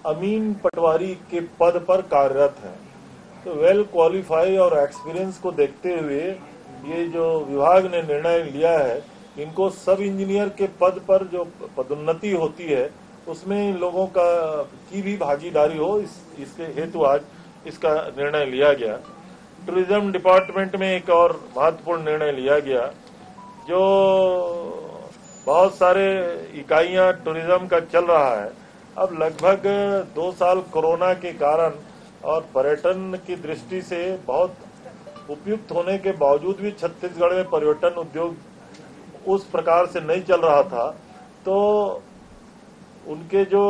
अमीन पटवारी के पद पर कार्यरत हैं। तो वेल क्वालिफाई और एक्सपीरियंस को देखते हुए ये जो विभाग ने निर्णय लिया है, इनको सब इंजीनियर के पद पर जो पदोन्नति होती है उसमें इन लोगों की भी भागीदारी हो, इसके हेतु आज इसका निर्णय लिया गया। टूरिज्म डिपार्टमेंट में एक और महत्वपूर्ण निर्णय लिया गया। जो बहुत सारे इकाइयां टूरिज्म का चल रहा है, अब लगभग 2 साल कोरोना के कारण और पर्यटन की दृष्टि से बहुत उपयुक्त होने के बावजूद भी छत्तीसगढ़ में पर्यटन उद्योग उस प्रकार से नहीं चल रहा था। तो उनके जो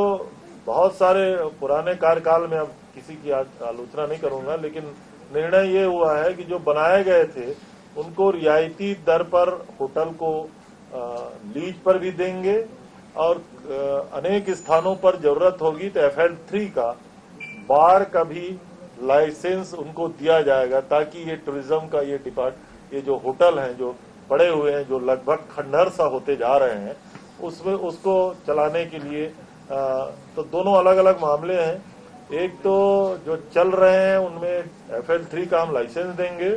बहुत सारे पुराने कार्यकाल में, अब किसी की आलोचना नहीं करूंगा, लेकिन निर्णय ये हुआ है कि जो बनाए गए थे उनको रियायती दर पर होटल को लीज पर भी देंगे और अनेक स्थानों पर जरूरत होगी तो FL3 का बार का भी लाइसेंस उनको दिया जाएगा, ताकि ये टूरिज्म का ये जो होटल हैं जो पड़े हुए हैं, जो लगभग खंडहर सा होते जा रहे हैं, उसमें उसको चलाने के लिए तो दोनों अलग अलग मामले हैं। एक तो जो चल रहे हैं उनमें FL3 का हम लाइसेंस देंगे,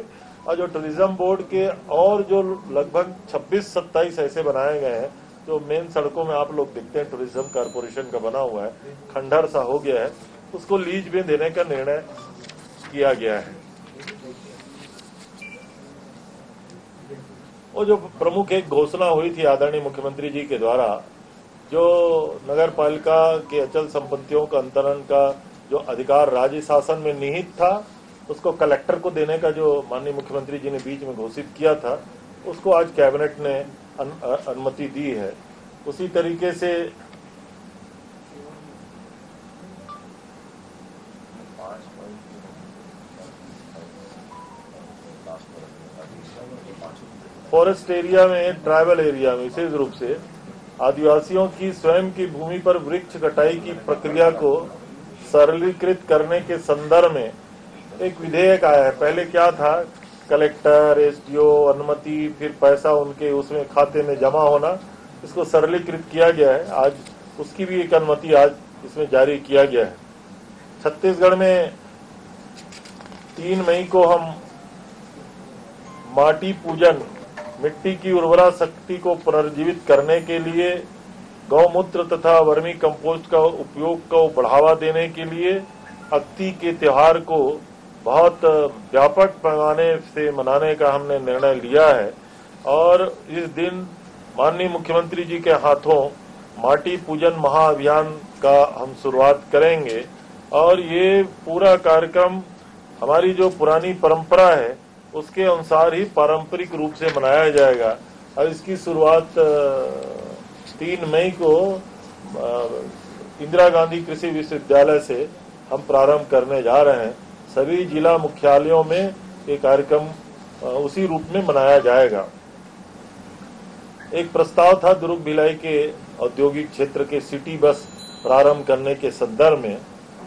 और जो टूरिज्म बोर्ड के और जो लगभग 26-27 ऐसे बनाए गए हैं जो मेन सड़कों में आप लोग देखते हैं टूरिज्म कारपोरेशन का बना हुआ है, खंडहर सा हो गया है, उसको लीज में देने का निर्णय किया गया है। वो जो प्रमुख एक घोषणा हुई थी आदरणीय मुख्यमंत्री जी के द्वारा, जो नगर पालिका के अचल संपत्तियों का अंतरण का जो अधिकार राज्य शासन में निहित था, उसको कलेक्टर को देने का जो माननीय मुख्यमंत्री जी ने बीच में घोषित किया था, उसको आज कैबिनेट ने अनुमति दी है। उसी तरीके से फॉरेस्ट एरिया में, ट्राइबल एरिया में विशेष रूप से आदिवासियों की स्वयं की भूमि पर वृक्ष कटाई की प्रक्रिया को सरलीकृत करने के संदर्भ में एक विधेयक आया है। पहले क्या था, कलेक्टर, SDO अनुमति, फिर पैसा उनके उसमें खाते में जमा होना, इसको सरलीकृत किया गया है। आज उसकी भी एक अनुमति आज इसमें जारी किया गया है। छत्तीसगढ़ में 3 मई को हम माटी पूजन, मिट्टी की उर्वरा शक्ति को पुनर्जीवित करने के लिए गौमूत्र तथा वर्मी कंपोस्ट का उपयोग को बढ़ावा देने के लिए अक्ति के त्योहार को बहुत व्यापक पैमाने से मनाने का हमने निर्णय लिया है। और इस दिन माननीय मुख्यमंत्री जी के हाथों माटी पूजन महाअभियान का हम शुरुआत करेंगे, और ये पूरा कार्यक्रम हमारी जो पुरानी परंपरा है उसके अनुसार ही पारंपरिक रूप से मनाया जाएगा। और इसकी शुरुआत 3 मई को इंदिरा गांधी कृषि विश्वविद्यालय से हम प्रारंभ करने जा रहे हैं। सभी जिला मुख्यालयों में ये कार्यक्रम उसी रूप में मनाया जाएगा। एक प्रस्ताव था दुर्ग भिलाई के औद्योगिक क्षेत्र के सिटी बस प्रारंभ करने के संदर्भ में।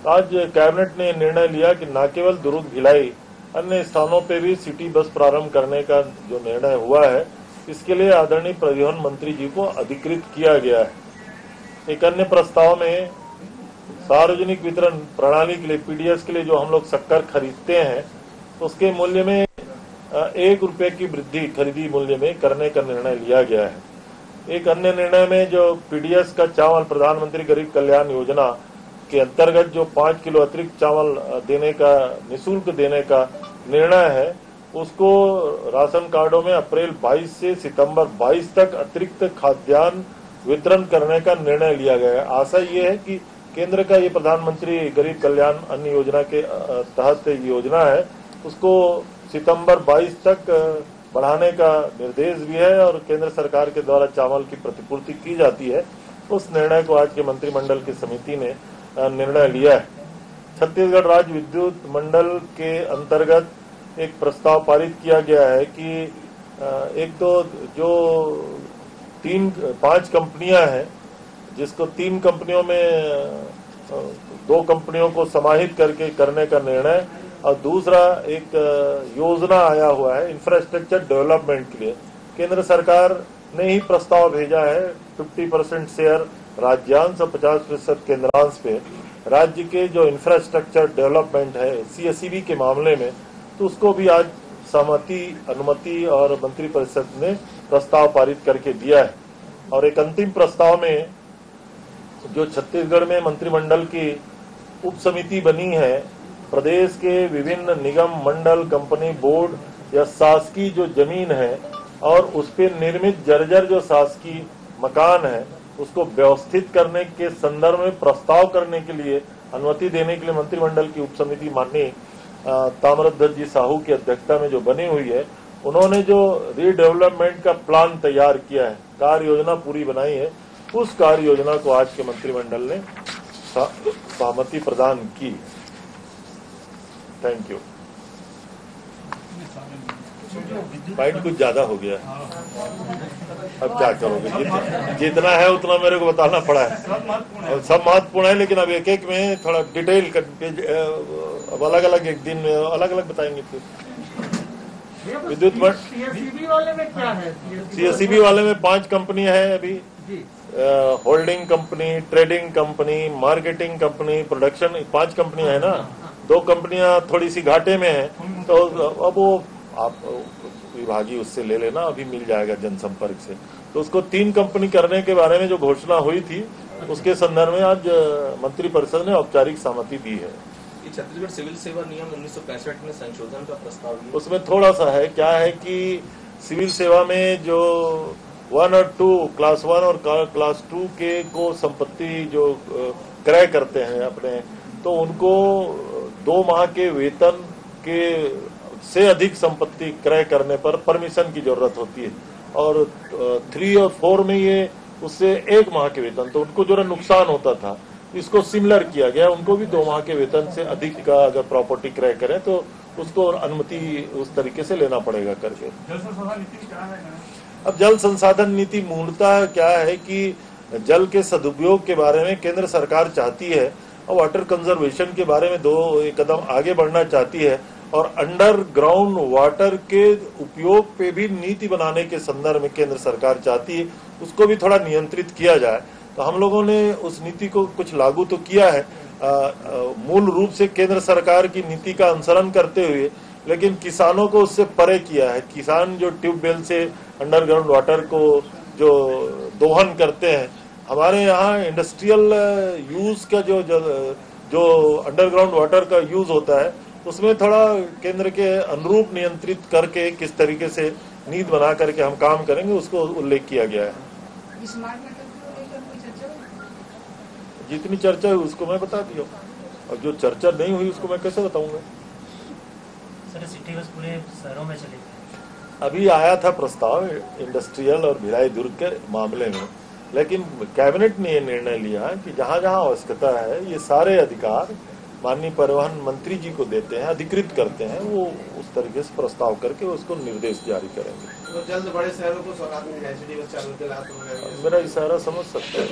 आज कैबिनेट ने निर्णय लिया कि न केवल दुर्ग भिलाई, अन्य स्थानों पे भी सिटी बस प्रारंभ करने का जो निर्णय हुआ है, इसके लिए आदरणीय परिवहन मंत्री जी को अधिकृत किया गया है। एक अन्य प्रस्ताव में सार्वजनिक वितरण प्रणाली के लिए, PDS के लिए जो हम लोग शक्कर खरीदते हैं, उसके मूल्य में 1 रुपये की वृद्धि खरीदी मूल्य में करने का निर्णय लिया गया है। एक अन्य निर्णय में जो PDS का चावल प्रधानमंत्री गरीब कल्याण योजना के अंतर्गत जो 5 किलो अतिरिक्त चावल देने का, निःशुल्क देने का निर्णय है, उसको राशन कार्डों में अप्रैल 22 से सितंबर 22 तक अतिरिक्त खाद्यान्न वितरण करने का निर्णय लिया गया है। आशा ये है कि केंद्र का ये प्रधानमंत्री गरीब कल्याण अन्न योजना के तहत योजना है, उसको सितंबर 22 तक बढ़ाने का निर्देश भी है, और केंद्र सरकार के द्वारा चावल की प्रतिपूर्ति की जाती है। उस निर्णय को आज के मंत्रिमंडल की समिति ने निर्णय लिया है। छत्तीसगढ़ राज्य विद्युत मंडल के अंतर्गत एक प्रस्ताव पारित किया गया है कि एक तो जो 5 कंपनियां हैं, जिसको 3 कंपनियों में 2 कंपनियों को समाहित करके करने का निर्णय, और दूसरा एक योजना आया हुआ है इंफ्रास्ट्रक्चर डेवलपमेंट के लिए। केंद्र सरकार ने ही प्रस्ताव भेजा है 50% शेयर राज्यांश और 50% केंद्रांश पे राज्य के जो इंफ्रास्ट्रक्चर डेवलपमेंट है CSEB के मामले में, तो उसको भी आज सहमति, अनुमति और मंत्रिपरिषद ने प्रस्ताव पारित करके दिया है। और एक अंतिम प्रस्ताव में जो छत्तीसगढ़ में मंत्रिमंडल की उप समिति बनी है, प्रदेश के विभिन्न निगम, मंडल, कंपनी, बोर्ड या शासकीय जो जमीन है और उस पर निर्मित जर्जर जो शासकीय मकान है उसको व्यवस्थित करने के संदर्भ में प्रस्ताव करने के लिए, अनुमति देने के लिए मंत्रिमंडल की उप समिति माननीय ताम्रध्वज जी साहू की अध्यक्षता में जो बनी हुई है, उन्होंने जो रीडेवलपमेंट का प्लान तैयार किया है, कार्य योजना पूरी बनाई है, उस कार्य योजना को आज के मंत्रिमंडल ने सहमति प्रदान की। Thank you. पॉइंट कुछ ज्यादा हो गया, अब क्या करोगे, जितना है उतना मेरे को बताना पड़ा है, सब महत्वपूर्ण है, लेकिन अब एक एक में थोड़ा डिटेल अब अलग अलग एक दिन में अलग अलग बताएंगे। फिर विद्युत CSEB वाले में क्या है? CSEB वाले में 5 कंपनियां हैं अभी, holding company, trading company, marketing company, production, 5 कंपनियां है ना। 2 कंपनियां थोड़ी सी घाटे में है, तो अब वो आप विभागीय उससे ले लेना, अभी मिल जाएगा जनसंपर्क से। तो उसको 3 कंपनी करने के बारे में जो घोषणा हुई थी, उसके संदर्भ में आज मंत्रिपरिषद ने औपचारिक सहमति दी है। छत्तीसगढ़ सिविल सेवा नियम 1965 में संशोधन का प्रस्ताव है। उसमें थोड़ा सा है, क्या है कि सिविल सेवा में जो 1 और 2, क्लास 1 और क्लास 2 के को संपत्ति जो क्रय करते हैं अपने, तो उनको 2 माह के वेतन के से अधिक संपत्ति क्रय करने पर परमिशन की जरूरत होती है, और 3 और 4 में ये उससे 1 माह के वेतन, तो उनको जो नुकसान होता था, इसको सिमिलर किया गया, उनको भी 2 माह के वेतन से अधिक का अगर प्रॉपर्टी क्रय करें तो उसको अनुमति उस तरीके से लेना पड़ेगा करके। जल संसाधन नीति क्या है? अब जल संसाधन नीति मूलतः क्या है कि जल के सदुपयोग के बारे में केंद्र सरकार चाहती है, और वाटर कंजर्वेशन के बारे में 2 कदम आगे बढ़ना चाहती है, और अंडरग्राउंड वाटर के उपयोग पे भी नीति बनाने के संदर्भ में केंद्र सरकार चाहती है उसको भी थोड़ा नियंत्रित किया जाए। तो हम लोगों ने उस नीति को कुछ लागू तो किया है, मूल रूप से केंद्र सरकार की नीति का अनुसरण करते हुए, लेकिन किसानों को उससे परे किया है। किसान जो ट्यूबवेल से अंडरग्राउंड वाटर को जो दोहन करते हैं, हमारे यहाँ इंडस्ट्रियल यूज का जो अंडरग्राउंड वाटर का यूज होता है, उसमें थोड़ा केंद्र के अनुरूप नियंत्रित करके किस तरीके से नीति बना करके हम काम करेंगे, उसको उल्लेख किया गया है। जितनी चर्चा हुई उसको मैं बता दिया, और जो चर्चा नहीं हुई उसको मैं कैसे बताऊंगा। सर, सिटी बस पूरे शहरों में चलेगी। अभी आया था प्रस्ताव इंडस्ट्रियल और भिलाई दुर्ग के मामले में, लेकिन कैबिनेट ने ये निर्णय लिया कि जहां जहां आवश्यकता है ये सारे अधिकार माननीय परिवहन मंत्री जी को देते हैं, अधिकृत करते हैं, वो उस तरीके से प्रस्ताव करके उसको निर्देश जारी करेंगे। तो जल्द बड़े शहरों को सौगात मिल जाए, सिटी बस चालू के लाभ। मेरा इशारा समझ सकते हैं।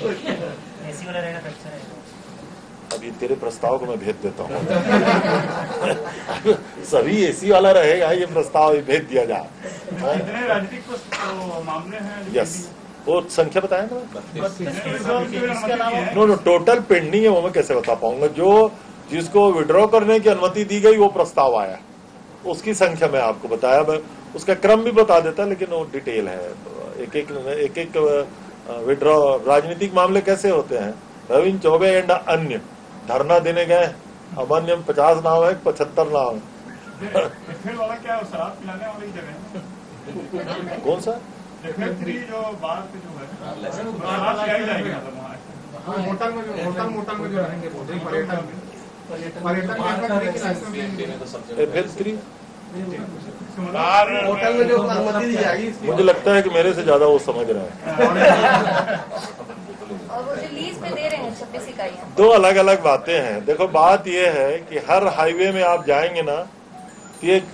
एसी वाला रहेगा तो अच्छा रहेगा। अभी तेरे प्रस्ताव को मैं भेज देता हूँ। सभी एसी वाला रहेगा, ये प्रस्ताव भेज दिया जाए। इतने राजनीतिक मामले हैं। यस, वो संख्या बताया ना। नो, टोटल पेंडिंग है, वो मैं कैसे बता पाऊंगा। जो जिसको विड्रॉ करने की अनुमति दी गई वो प्रस्ताव आया, उसकी संख्या मैं आपको बताया, मैं उसका क्रम भी बता देता, लेकिन वो डिटेल है। एक एक विड्रॉ राजनीतिक मामले कैसे होते हैं। रविंद्र चौबे एंड अन्य धरना देने गए, अमान्य 50 नाम है, 75 नाम है। वाला क्या है, शराब पिलाने वाली जगह कौन सा? जो बार पे जो है होटल में जो रहेंगे होटल में जो अनुमति दी जाएगी। मुझे लगता है कि मेरे से ज्यादा वो समझ रहे हैं। और वो जो लीज पे दे रहे हैं 26 इकाइयां, 2 अलग अलग बातें हैं। देखो, बात यह है कि हर हाईवे में आप जाएंगे ना, तो एक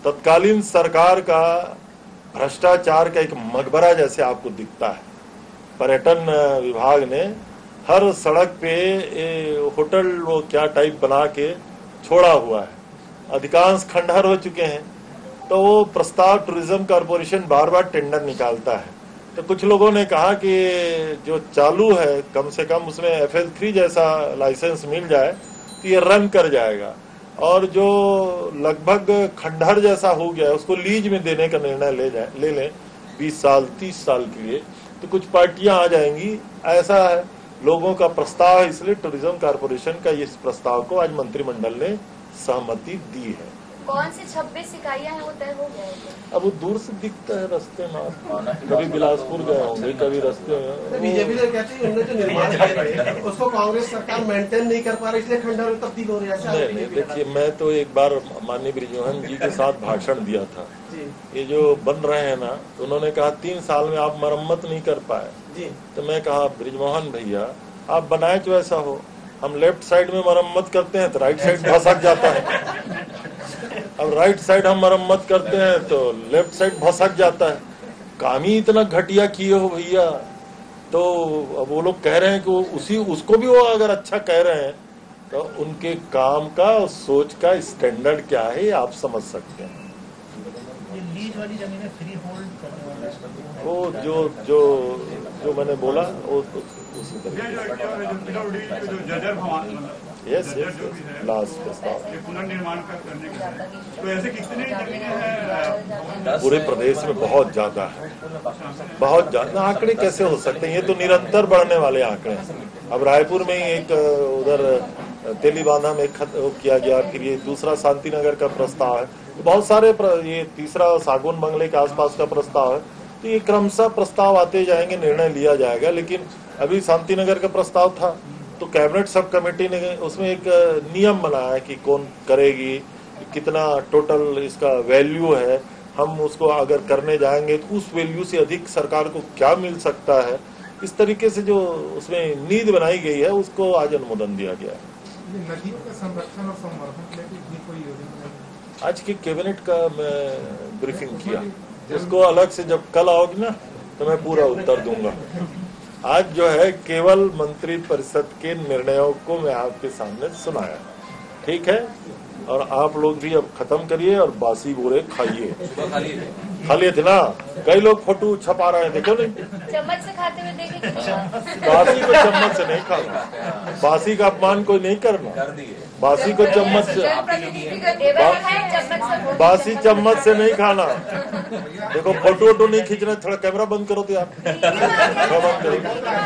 तत्कालीन सरकार का भ्रष्टाचार का एक मकबरा जैसे आपको दिखता है। पर्यटन विभाग ने हर सड़क पे होटल वो क्या टाइप बना के छोड़ा हुआ है, अधिकांश खंडहर हो चुके हैं। तो वो प्रस्ताव टूरिज्म कॉर्पोरेशन बार बार टेंडर निकालता है। तो कुछ लोगों ने कहा कि जो चालू है कम से कम उसमें FL3 जैसा लाइसेंस मिल जाए तो ये रन कर जाएगा, और जो लगभग खंडहर जैसा हो गया है उसको लीज में देने का निर्णय ले लें 20 साल 30 साल के लिए, तो कुछ पार्टियां आ जाएंगी। ऐसा है लोगों का प्रस्ताव है, इसलिए टूरिज्म कारपोरेशन का इस प्रस्ताव को आज मंत्रिमंडल ने सहमति दी है। कौन सी 26 इकाइयां हैं वो तय हो गया है क्या? अब वो दूर से दिखता है रास्ते में, कभी बिलासपुर गए होंगे, कभी रास्ते में। बीजेपी ने कहती है उन्होंने जो निर्माण किया उसको कांग्रेस सरकार मेंटेन नहीं कर पा रही, इसलिए खंडहर में तब्दील हो रही है। नहीं, देखिए मैं तो एक बार माननीय बृजमोहन जी के साथ भाषण दिया था, ये जो बन रहे हैं ना, तो उन्होंने कहा 3 साल में आप मरम्मत नहीं कर पाए, तो मैं कहा बृजमोहन भैया आप बनाए तो ऐसा हो, हम लेफ्ट साइड में मरम्मत करते हैं तो राइट साइड भसक जाता है, अब राइट साइड हम मरम्मत करते हैं तो लेफ्ट साइड भसक जाता है। काम ही इतना घटिया किए हो भैया। तो अब वो लोग कह रहे हैं कि उसको भी वो अगर अच्छा कह रहे हैं तो उनके काम का सोच का स्टैंडर्ड क्या है आप समझ सकते हैं। ये लीज वाली जमीनें फ्री होल्ड करने वाले वो जो मैंने बोला वो उसी जर्जर भवन यस लास्ट प्रस्ताव पुनर्निर्माण करने का है, तो ऐसे कितने जमीनें हैं? पूरे प्रदेश में बहुत ज्यादा है, बहुत ज्यादा। आंकड़े कैसे हो सकते हैं, ये तो निरंतर बढ़ने वाले आंकड़े हैं। अब रायपुर में एक उधर तेलीबांधा में किया गया, फिर ये दूसरा शांति नगर का प्रस्ताव है, बहुत सारे ये तीसरा सागौन बंगले के आसपास का प्रस्ताव है। तो ये क्रमशः प्रस्ताव आते जाएंगे, निर्णय लिया जाएगा। लेकिन अभी शांति नगर का प्रस्ताव था तो कैबिनेट सब कमेटी ने उसमें एक नियम बनाया है कि कौन करेगी, कितना टोटल इसका वैल्यू है, हम उसको अगर करने जाएंगे तो उस वैल्यू से अधिक सरकार को क्या मिल सकता है। इस तरीके से जो उसमें नीति बनाई गई है उसको आज अनुमोदन दिया गया है। नदियों का संरक्षण और संवर्धन के लिए भी कोई योजना नहीं? आज की कैबिनेट का मैं ब्रीफिंग किया, उसको अलग से जब कल आओगी ना तो मैं पूरा उत्तर दूंगा। आज जो है केवल मंत्री परिषद के निर्णयों को मैं आपके सामने सुनाया, ठीक है। और आप लोग भी अब खत्म करिए और बासी गोरे खाइए। खा लिए थे ना, कई लोग फोटो छपा रहे हैं, देखो नहीं, चम्मच से खाते हुए देखे कि नहीं? बासी को चम्मच से नहीं खाना, बासी का अपमान कोई नहीं करना, बासी को चम्मच से, बासी चम्मच से नहीं खाना। देखो फोटो वोटो नहीं खींचना, थोड़ा कैमरा बंद करो तो यार, बंद करो।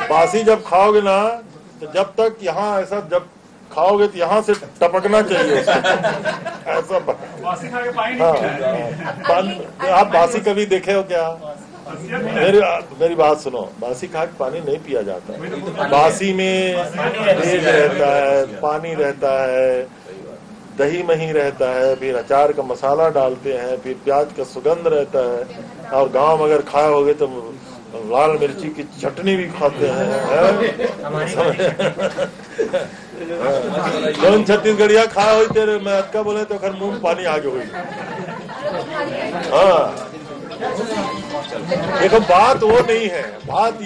बासी जब खाओगे ना तो जब तक यहाँ ऐसा जब खाओगे तो यहाँ से टपकना चाहिए ऐसा। बासी खा के पानी हाँ, नहीं हाँ, आप बासी कभी देखे हो क्या? मेरी बात सुनो, बासी खा के पानी नहीं पिया जाता। बासी में तेज रहता है, पानी रहता है, दही मही रहता है, फिर अचार का मसाला डालते हैं, फिर प्याज का सुगंध रहता है। और गांव में अगर खाए होगे तो लाल मिर्ची की चटनी भी खाते हैं। कौन छत्तीसगढ़िया खाया हुई तेरे मैं अटका बोले तो खैर मुंह पानी आगे हुई। हाँ देखो बात वो नहीं है, बात